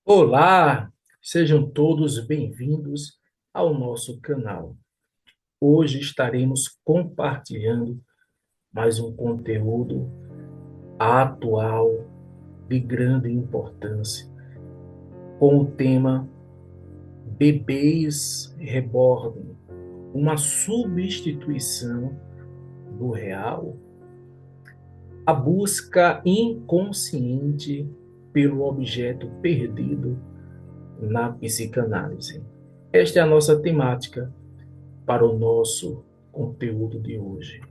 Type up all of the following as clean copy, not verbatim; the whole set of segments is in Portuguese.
Olá, sejam todos bem-vindos ao nosso canal. Hoje estaremos compartilhando mais um conteúdo atual de grande importância com o tema Bebês Reborn, uma substituição do real, a busca inconsciente pelo objeto perdido na psicanálise. Esta é a nossa temática para o nosso conteúdo de hoje.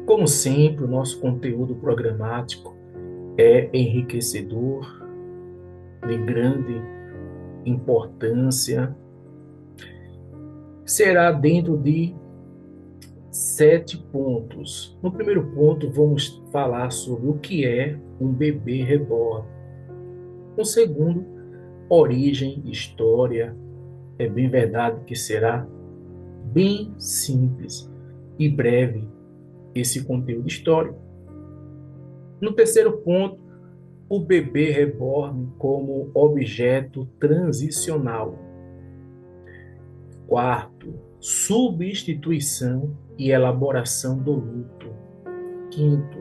Como sempre, o nosso conteúdo programático é enriquecedor, de grande importância. Será dentro de 7 pontos. No primeiro ponto, vamos falar sobre o que é um bebê reborn. No segundo, origem, história. É bem verdade que será bem simples e breve esse conteúdo histórico. No terceiro ponto, o bebê reborn como objeto transicional. Quarto, substituição e elaboração do luto. Quinto,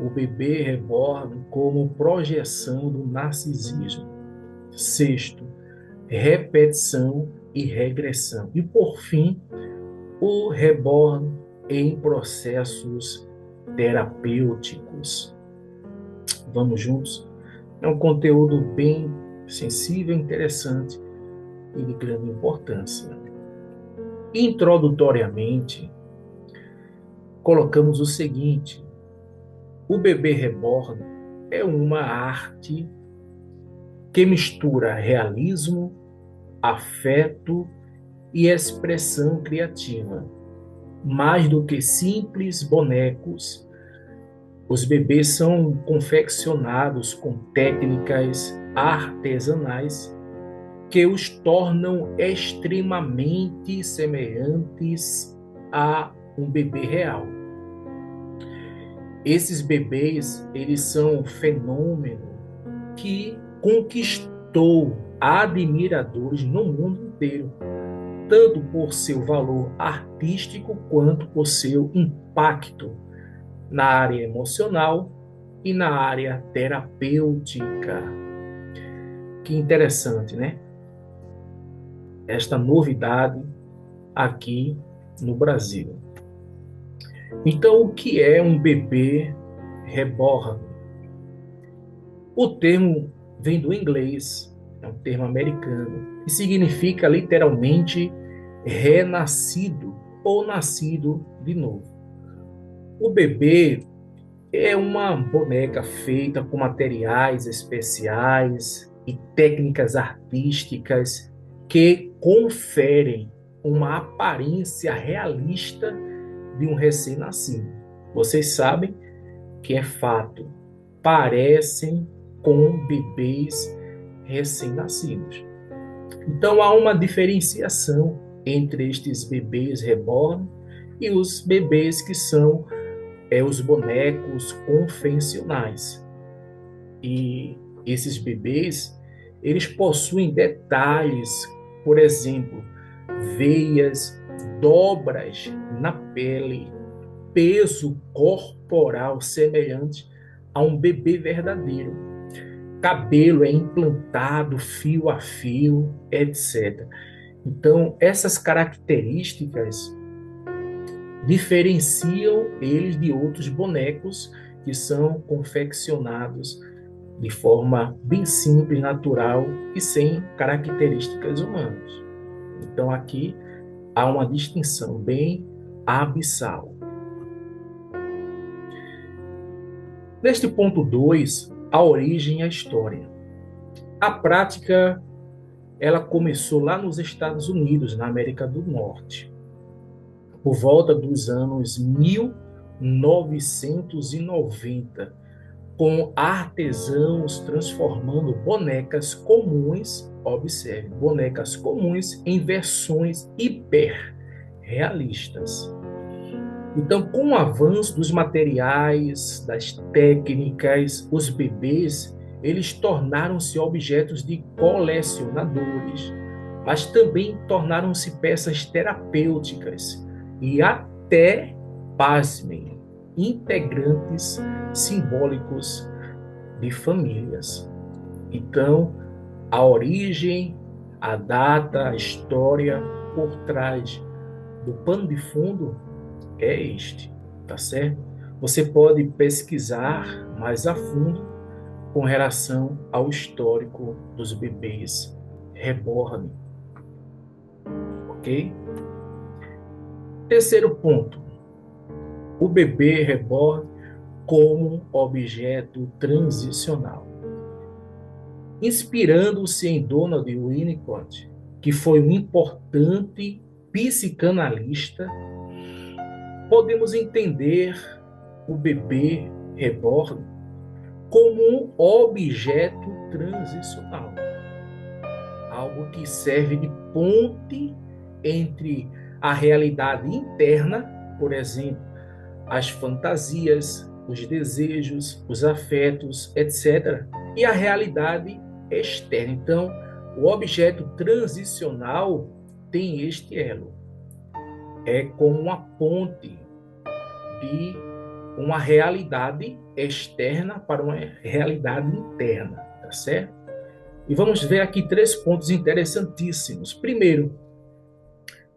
o bebê reborn como projeção do narcisismo. Sexto, repetição e regressão. E por fim, o reborn em processos terapêuticos. Vamos juntos? É um conteúdo bem sensível, interessante e de grande importância. Introdutoriamente, colocamos o seguinte: o bebê reborn é uma arte que mistura realismo, afeto e expressão criativa. Mais do que simples bonecos, os bebês são confeccionados com técnicas artesanais que os tornam extremamente semelhantes a um bebê real. Esses bebês, eles são um fenômeno que conquistou admiradores no mundo inteiro, tanto por seu valor artístico quanto por seu impacto na área emocional e na área terapêutica. Que interessante, né? Esta novidade aqui no Brasil. Então, o que é um bebê reborn? O termo vem do inglês, é um termo americano, e significa literalmente renascido ou nascido de novo. O bebê é uma boneca feita com materiais especiais e técnicas artísticas que conferem uma aparência realista de um recém-nascido. Vocês sabem que é fato, parecem com bebês recém-nascidos. Então há uma diferenciação entre estes bebês reborn e os bebês que são os bonecos convencionais. E esses bebês, eles possuem detalhes, por exemplo, veias, dobras na pele, peso corporal semelhante a um bebê verdadeiro. Cabelo é implantado fio a fio, etc. Então, essas características diferenciam eles de outros bonecos que são confeccionados de forma bem simples, natural e sem características humanas. Então aqui há uma distinção bem abissal. Neste ponto 2, a origem e a história. A prática ela começou lá nos Estados Unidos, na América do Norte, por volta dos anos 1990, com artesãos transformando bonecas comuns, observe, bonecas comuns em versões hiper realistas. Então, com o avanço dos materiais, das técnicas, os bebês, eles tornaram-se objetos de colecionadores, mas também tornaram-se peças terapêuticas e até, pasmem, integrantes simbólicos de famílias. Então, a origem, a data, a história por trás do pano de fundo é este, tá certo? Você pode pesquisar mais a fundo com relação ao histórico dos bebês reborn, ok? Terceiro ponto, o bebê reborn como objeto transicional. Inspirando-se em Donald Winnicott, que foi um importante psicanalista, podemos entender o bebê reborn como um objeto transicional, algo que serve de ponte entre a realidade interna, por exemplo, as fantasias, os desejos, os afetos, etc., e a realidade externa. Então, o objeto transicional tem este elo. É como uma ponte de uma realidade externa para uma realidade interna, tá certo? E vamos ver aqui três pontos interessantíssimos. Primeiro,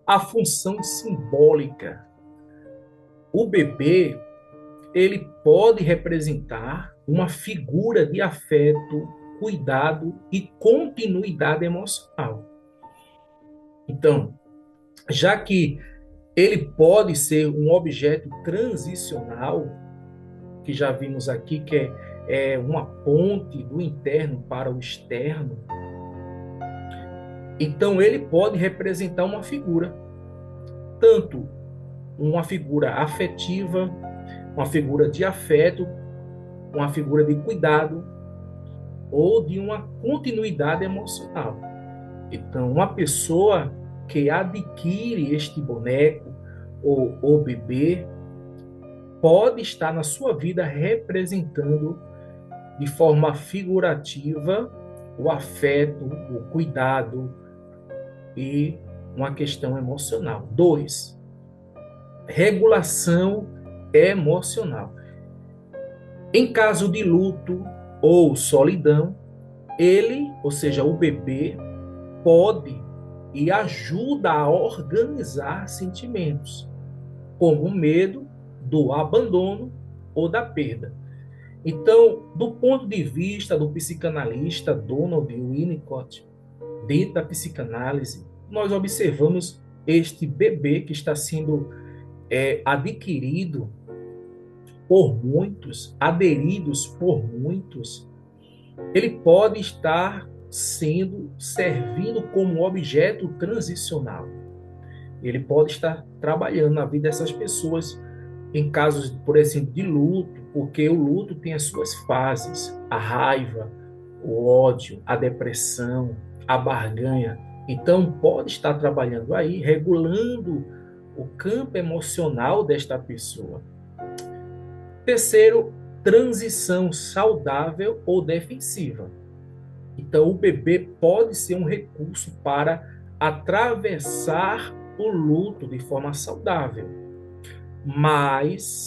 a função simbólica. O bebê, ele pode representar uma figura de afeto, cuidado e continuidade emocional. Então, já que ele pode ser um objeto transicional, que já vimos aqui que é uma ponte do interno para o externo, então ele pode representar uma figura, tanto uma figura afetiva, uma figura de afeto, uma figura de cuidado ou de uma continuidade emocional. Então, uma pessoa que adquire este boneco ou o bebê pode estar na sua vida representando de forma figurativa o afeto, o cuidado e uma questão emocional. 2, regulação emocional. Em caso de luto ou solidão, ele, ou seja, o bebê, pode e ajuda a organizar sentimentos, como o medo do abandono ou da perda. Então, do ponto de vista do psicanalista Donald Winnicott, dentro da psicanálise, nós observamos este bebê que está sendo adquirido por muitos, aderidos por muitos, ele pode estar servindo como objeto transicional. Ele pode estar trabalhando na vida dessas pessoas em casos, por exemplo, de luto, porque o luto tem as suas fases, a raiva, o ódio, a depressão, a barganha. Então, pode estar trabalhando aí, regulando o campo emocional desta pessoa. Terceiro, transição saudável ou defensiva. Então, o bebê pode ser um recurso para atravessar o luto de forma saudável. Mas,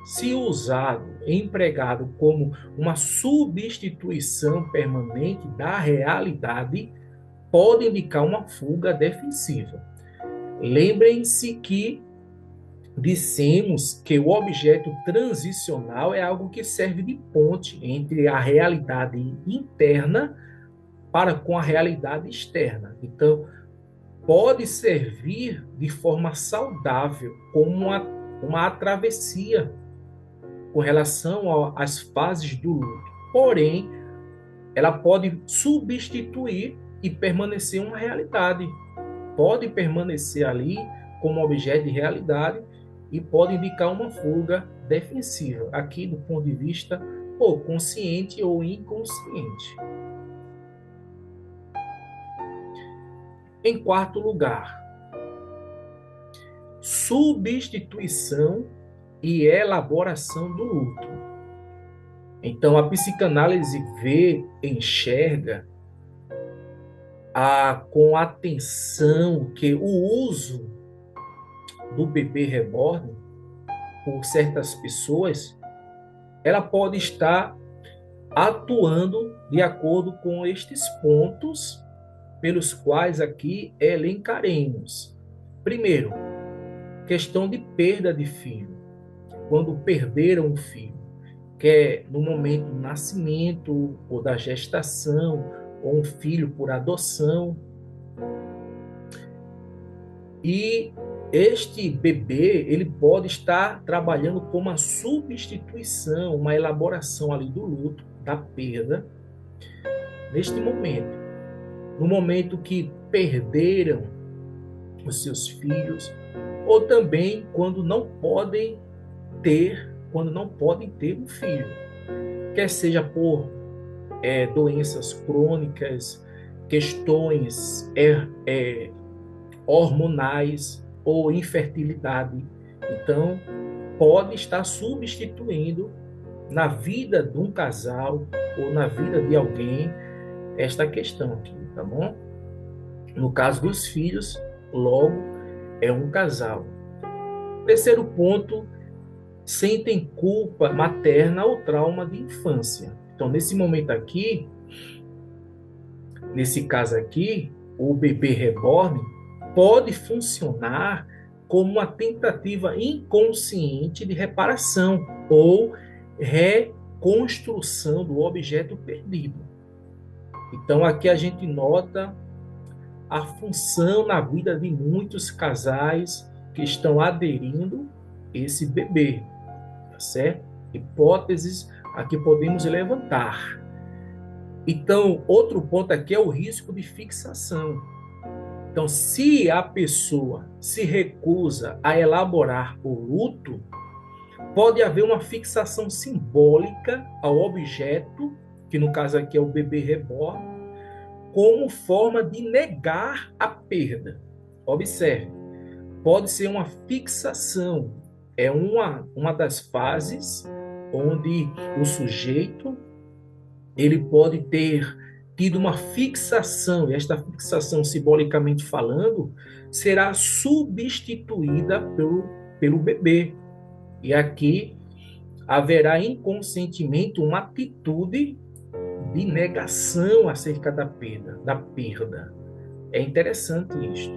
se usado, empregado como uma substituição permanente da realidade, pode indicar uma fuga defensiva. Lembrem-se que dissemos que o objeto transicional é algo que serve de ponte entre a realidade interna para com a realidade externa. Então, pode servir de forma saudável como uma travessia com relação às fases do luto. Porém, ela pode substituir e permanecer uma realidade. Pode permanecer ali como objeto de realidade e pode indicar uma fuga defensiva, aqui do ponto de vista ou consciente ou inconsciente. Em quarto lugar, substituição e elaboração do luto. Então, a psicanálise enxerga com atenção que o uso do bebê reborn por certas pessoas, ela pode estar atuando de acordo com estes pontos pelos quais aqui elencaremos. Primeiro, questão de perda de filho. Quando perderam um filho, quer no momento do nascimento ou da gestação, ou um filho por adoção. E este bebê, ele pode estar trabalhando como uma substituição, uma elaboração ali do luto, da perda, neste momento. No momento que perderam os seus filhos, ou também quando não podem ter um filho, quer seja por doenças crônicas, questões hormonais ou infertilidade. Então, pode estar substituindo na vida de um casal ou na vida de alguém esta questão aqui, tá bom? No caso dos filhos, logo é um casal. Terceiro ponto, sentem culpa materna ou trauma de infância. Então, nesse momento aqui, nesse caso aqui, o bebê reborn pode funcionar como uma tentativa inconsciente de reparação ou reconstrução do objeto perdido. Então, aqui a gente nota a função na vida de muitos casais que estão aderindo esse bebê, tá certo? Hipóteses aqui podemos levantar. Então, outro ponto aqui é o risco de fixação. Então, se a pessoa se recusa a elaborar o luto, pode haver uma fixação simbólica ao objeto, que no caso aqui é o bebê reborn, como forma de negar a perda. Observe, pode ser uma fixação, é uma das fases onde o sujeito ele pode ter tido uma fixação, e esta fixação, simbolicamente falando, será substituída pelo bebê. E aqui haverá inconscientemente uma atitude de negação acerca da perda. É interessante isto.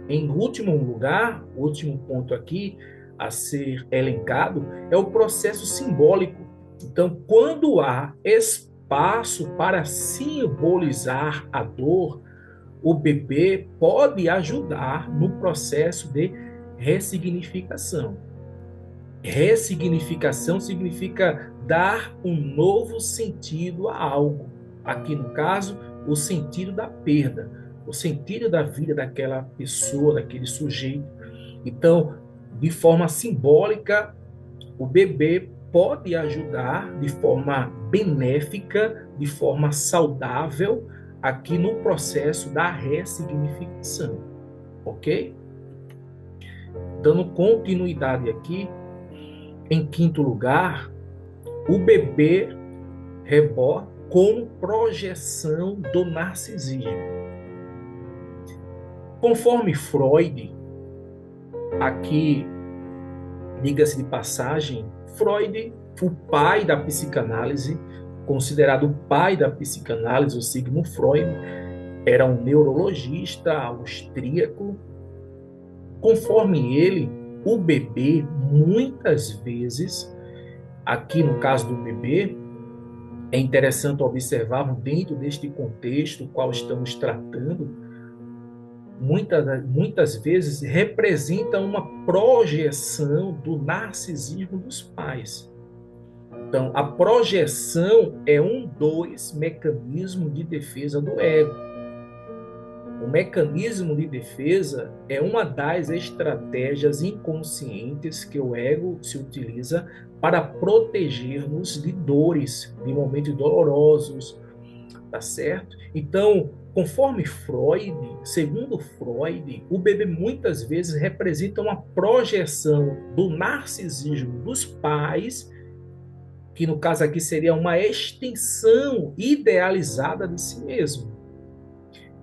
Em último lugar, o último ponto aqui a ser elencado é o processo simbólico. Então, quando há espaço para simbolizar a dor, o bebê pode ajudar no processo de ressignificação. Ressignificação significa dar um novo sentido a algo. Aqui, no caso, o sentido da perda, o sentido da vida daquela pessoa, daquele sujeito. Então, de forma simbólica, o bebê pode ajudar de forma benéfica, de forma saudável, aqui no processo da ressignificação. Ok? Dando continuidade aqui, em quinto lugar, o bebê reborn como projeção do narcisismo. Conforme Freud, aqui, diga-se de passagem, Freud, o pai da psicanálise, considerado o pai da psicanálise, o Sigmund Freud, era um neurologista austríaco. Conforme ele, o bebê, muitas vezes, aqui no caso do bebê, é interessante observar dentro deste contexto qual estamos tratando, muitas vezes representa uma projeção do narcisismo dos pais. Então, a projeção é um dos mecanismos de defesa do ego. O mecanismo de defesa é uma das estratégias inconscientes que o ego se utiliza para proteger-nos de dores, de momentos dolorosos, tá certo? Então, conforme Freud, segundo Freud, o bebê muitas vezes representa uma projeção do narcisismo dos pais que no caso aqui seria uma extensão idealizada de si mesmo.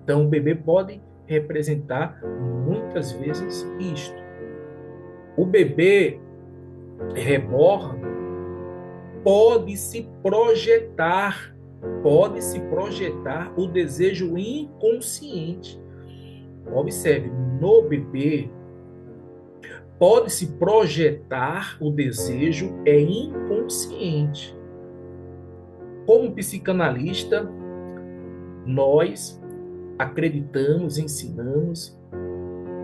Então, o bebê pode representar muitas vezes isto. O bebê reborn pode se projetar o desejo inconsciente. Observe, no bebê pode se projetar o desejo inconsciente. Como psicanalista, nós acreditamos, ensinamos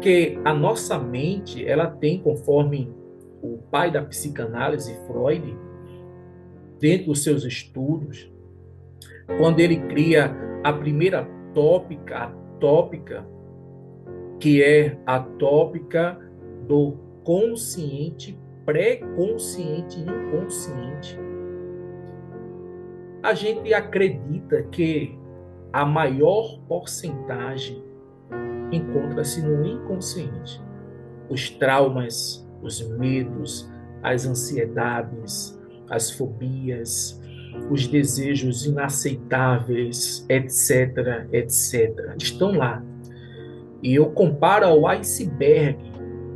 que a nossa mente, ela tem, conforme o pai da psicanálise, Freud, dentro dos seus estudos, quando ele cria a primeira tópica, que é a tópica do consciente, pré-consciente e inconsciente, a gente acredita que a maior porcentagem encontra-se no inconsciente. Os traumas, os medos, as ansiedades, as fobias, os desejos inaceitáveis, etc., etc., estão lá. E eu comparo ao iceberg.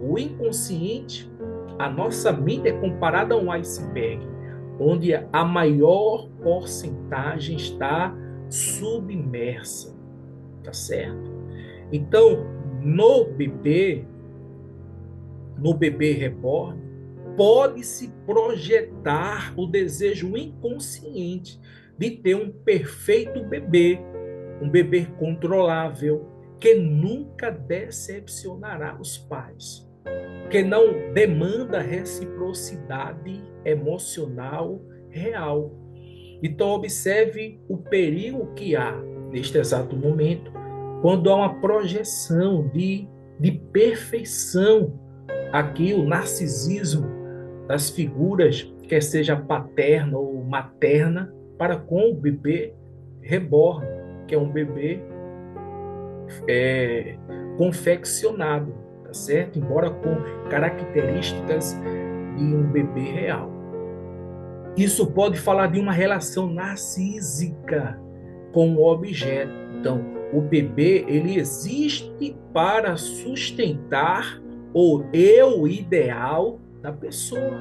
O inconsciente, a nossa mente é comparada a um iceberg, onde a maior porcentagem está submersa, tá certo? Então, no bebê reborn, pode-se projetar o desejo inconsciente de ter um perfeito bebê, um bebê controlável, que nunca decepcionará os pais, que não demanda reciprocidade emocional real. Então, observe o perigo que há neste exato momento, quando há uma projeção de perfeição. Aqui, o narcisismo das figuras, quer seja paterna ou materna, para com o bebê reborn, que é um bebê confeccionado, tá certo? Embora com características de um bebê real. Isso pode falar de uma relação narcísica com o objeto. Então, o bebê, ele existe para sustentar o eu ideal da pessoa.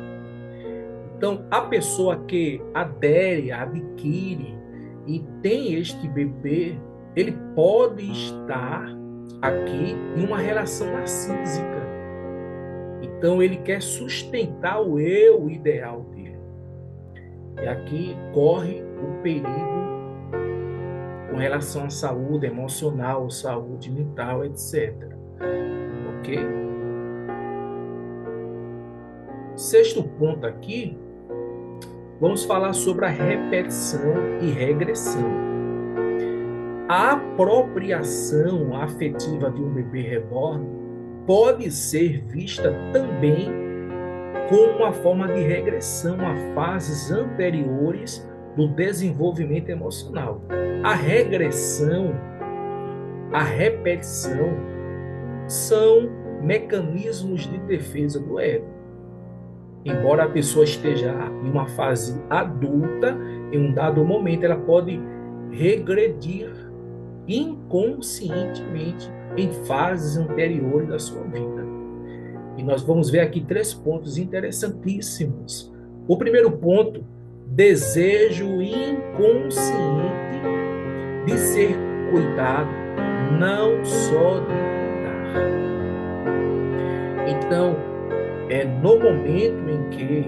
Então, a pessoa que adere, adquire e tem este bebê, ele pode estar aqui em uma relação narcísica. Então, ele quer sustentar o eu ideal dele. E aqui corre o perigo com relação à saúde emocional, saúde mental, etc. Ok? Sexto ponto aqui, vamos falar sobre a repetição e regressão. A apropriação afetiva de um bebê reborn pode ser vista também como uma forma de regressão a fases anteriores do desenvolvimento emocional. A regressão, a repetição, são mecanismos de defesa do ego. Embora a pessoa esteja em uma fase adulta, em um dado momento ela pode regredir inconscientemente em fases anteriores da sua vida. E nós vamos ver aqui 3 pontos interessantíssimos. O primeiro ponto, desejo inconsciente de ser cuidado, não só de cuidar. Então, é no momento em que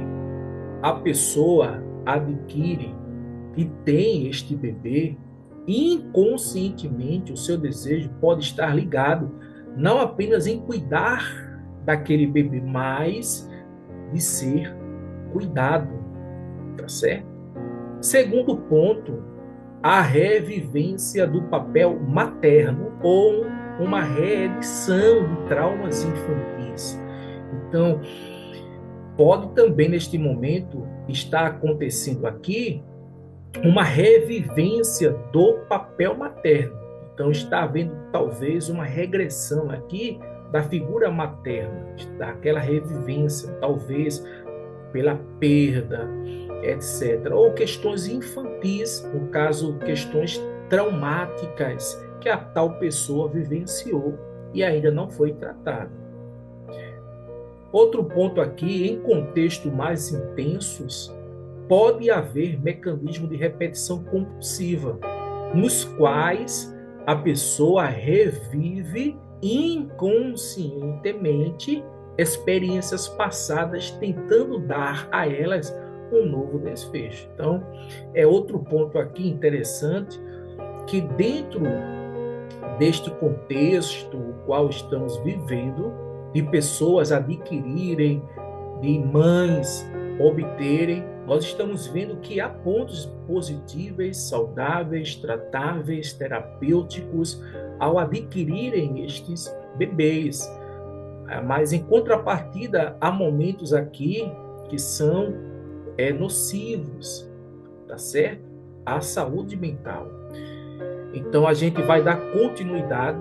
a pessoa adquire e tem este bebê, inconscientemente o seu desejo pode estar ligado não apenas em cuidar daquele bebê, mas de ser cuidado, tá certo? Segundo ponto, a revivência do papel materno ou uma reedição de traumas infantis. Então, pode também neste momento estar acontecendo aqui uma revivência do papel materno. Então, está havendo talvez uma regressão aqui da figura materna, daquela revivência, talvez pela perda, etc. Ou questões infantis, no caso, questões traumáticas que a tal pessoa vivenciou e ainda não foi tratada. Outro ponto aqui, em contextos mais intensos, pode haver mecanismo de repetição compulsiva, nos quais a pessoa revive inconscientemente experiências passadas, tentando dar a elas um novo desfecho. Então, é outro ponto aqui interessante, que dentro deste contexto o qual estamos vivendo, de pessoas adquirirem, de mães obterem, nós estamos vendo que há pontos positivos, saudáveis, tratáveis, terapêuticos ao adquirirem estes bebês. Mas em contrapartida, há momentos aqui que são nocivos, tá certo? À saúde mental. Então a gente vai dar continuidade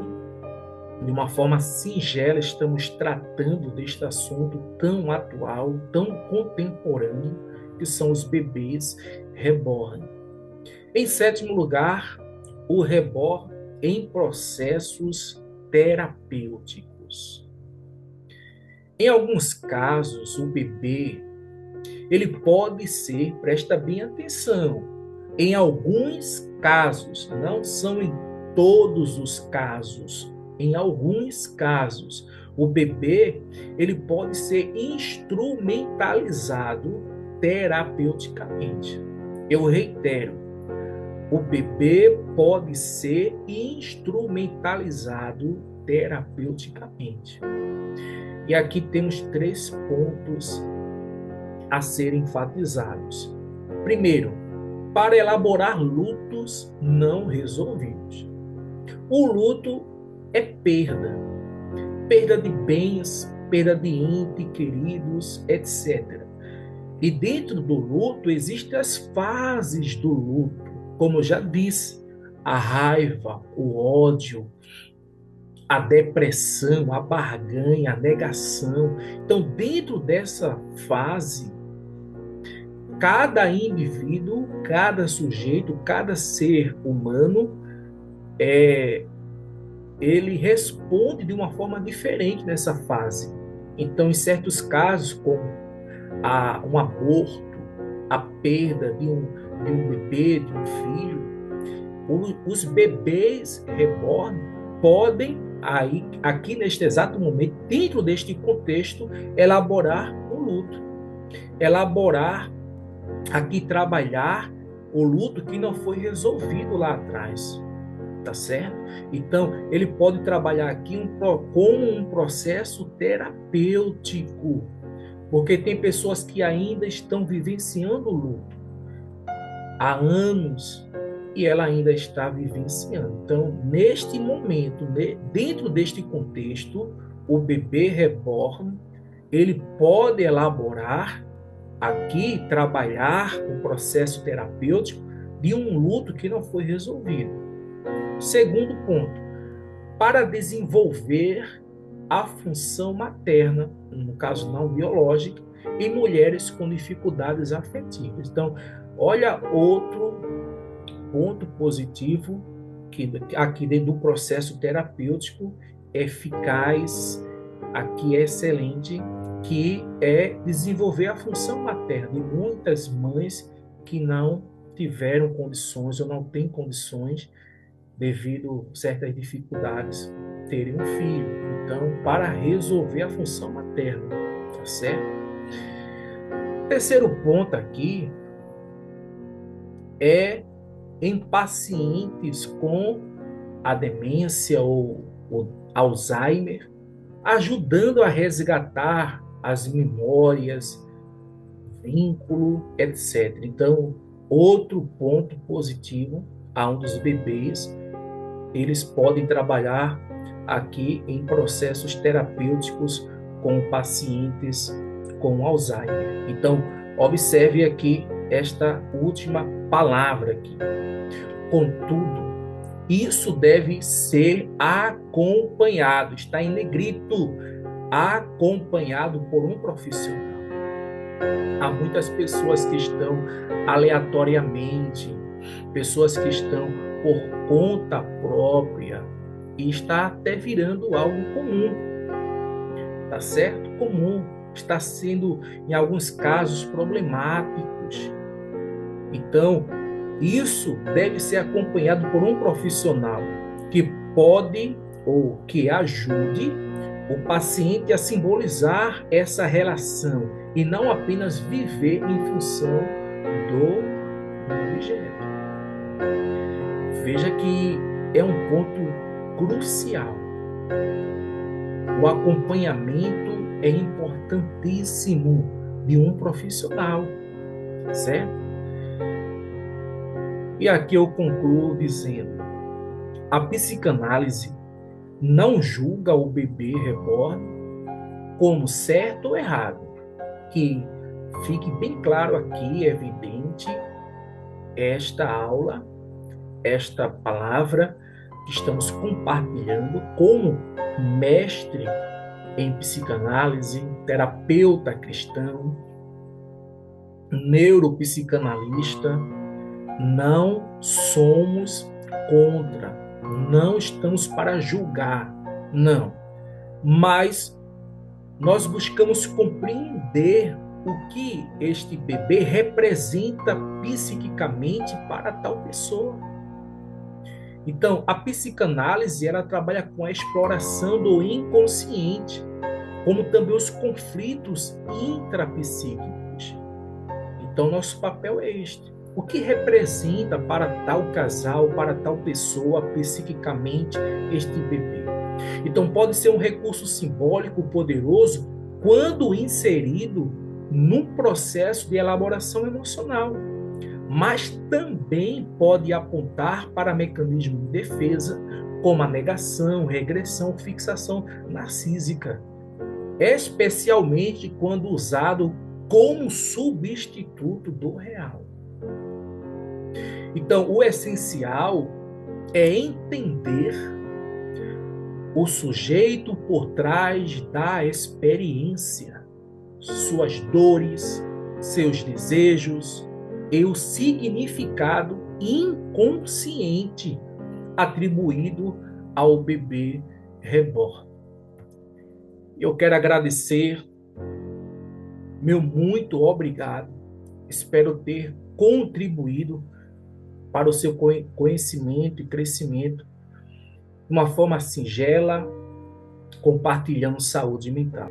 de uma forma singela, estamos tratando deste assunto tão atual, tão contemporâneo, que são os bebês reborn. Em sétimo lugar, o reborn em processos terapêuticos. Em alguns casos, o bebê, ele pode ser, presta bem atenção, em alguns casos, não são em todos os casos, em alguns casos, o bebê, ele pode ser instrumentalizado terapeuticamente. Eu reitero, o bebê pode ser instrumentalizado terapeuticamente. E aqui temos 3 pontos a serem enfatizados. Primeiro, para elaborar lutos não resolvidos. O luto é perda. Perda de bens, perda de entes queridos, etc. E dentro do luto existem as fases do luto, como eu já disse, a raiva, o ódio, a depressão, a barganha, a negação. Então, dentro dessa fase, cada indivíduo, cada sujeito, cada ser humano, ele responde de uma forma diferente nessa fase. Então, em certos casos, como um aborto, a perda de um bebê, de um filho, os bebês reborn podem, aqui neste exato momento, dentro deste contexto, elaborar um luto. Elaborar, aqui trabalhar o luto que não foi resolvido lá atrás. Tá certo? Então, ele pode trabalhar aqui como um processo terapêutico, porque tem pessoas que ainda estão vivenciando o luto há anos e ela ainda está vivenciando. Então, neste momento, dentro deste contexto, o bebê reborn, ele pode elaborar aqui, trabalhar o processo terapêutico de um luto que não foi resolvido. Segundo ponto, para desenvolver a função materna, no caso não biológica, em mulheres com dificuldades afetivas. Então, olha outro ponto positivo que aqui dentro do processo terapêutico eficaz, aqui é excelente, que é desenvolver a função materna de muitas mães que não tiveram condições ou não têm condições devido a certas dificuldades terem um filho. Então, para resolver a função materna, tá certo? Terceiro ponto aqui é em pacientes com a demência ou Alzheimer, ajudando a resgatar as memórias, vínculo, etc. Então, outro ponto positivo, onde os bebês eles podem trabalhar aqui em processos terapêuticos com pacientes com Alzheimer. Então, observe aqui esta última palavra aqui. Contudo, isso deve ser acompanhado, está em negrito, acompanhado por um profissional. Há muitas pessoas que estão aleatoriamente, pessoas que estão por conta própria, e está até virando algo comum, tá certo? Comum, está sendo, em alguns casos, problemáticos. Então, isso deve ser acompanhado por um profissional que pode ou que ajude o paciente a simbolizar essa relação e não apenas viver em função do objeto. Veja que é um ponto crucial. O acompanhamento é importantíssimo de um profissional, certo? E aqui eu concluo dizendo: a psicanálise não julga o bebê reborn como certo ou errado. Que fique bem claro aqui, evidente, esta aula, esta palavra que estamos compartilhando como mestre em psicanálise, terapeuta cristão, neuropsicanalista, não somos contra, não estamos para julgar, não. Mas nós buscamos compreender o que este bebê representa psiquicamente para tal pessoa. Então, a psicanálise, ela trabalha com a exploração do inconsciente, como também os conflitos intrapsíquicos. Então, nosso papel é este. O que representa para tal casal, para tal pessoa, psiquicamente, este bebê? Então, pode ser um recurso simbólico poderoso quando inserido num processo de elaboração emocional, mas também pode apontar para mecanismos de defesa, como a negação, regressão, fixação narcísica, especialmente quando usado como substituto do real. Então, o essencial é entender o sujeito por trás da experiência, suas dores, seus desejos e o significado inconsciente atribuído ao bebê reborn. Eu quero agradecer, meu muito obrigado. Espero ter contribuído para o seu conhecimento e crescimento de uma forma singela, compartilhando saúde mental.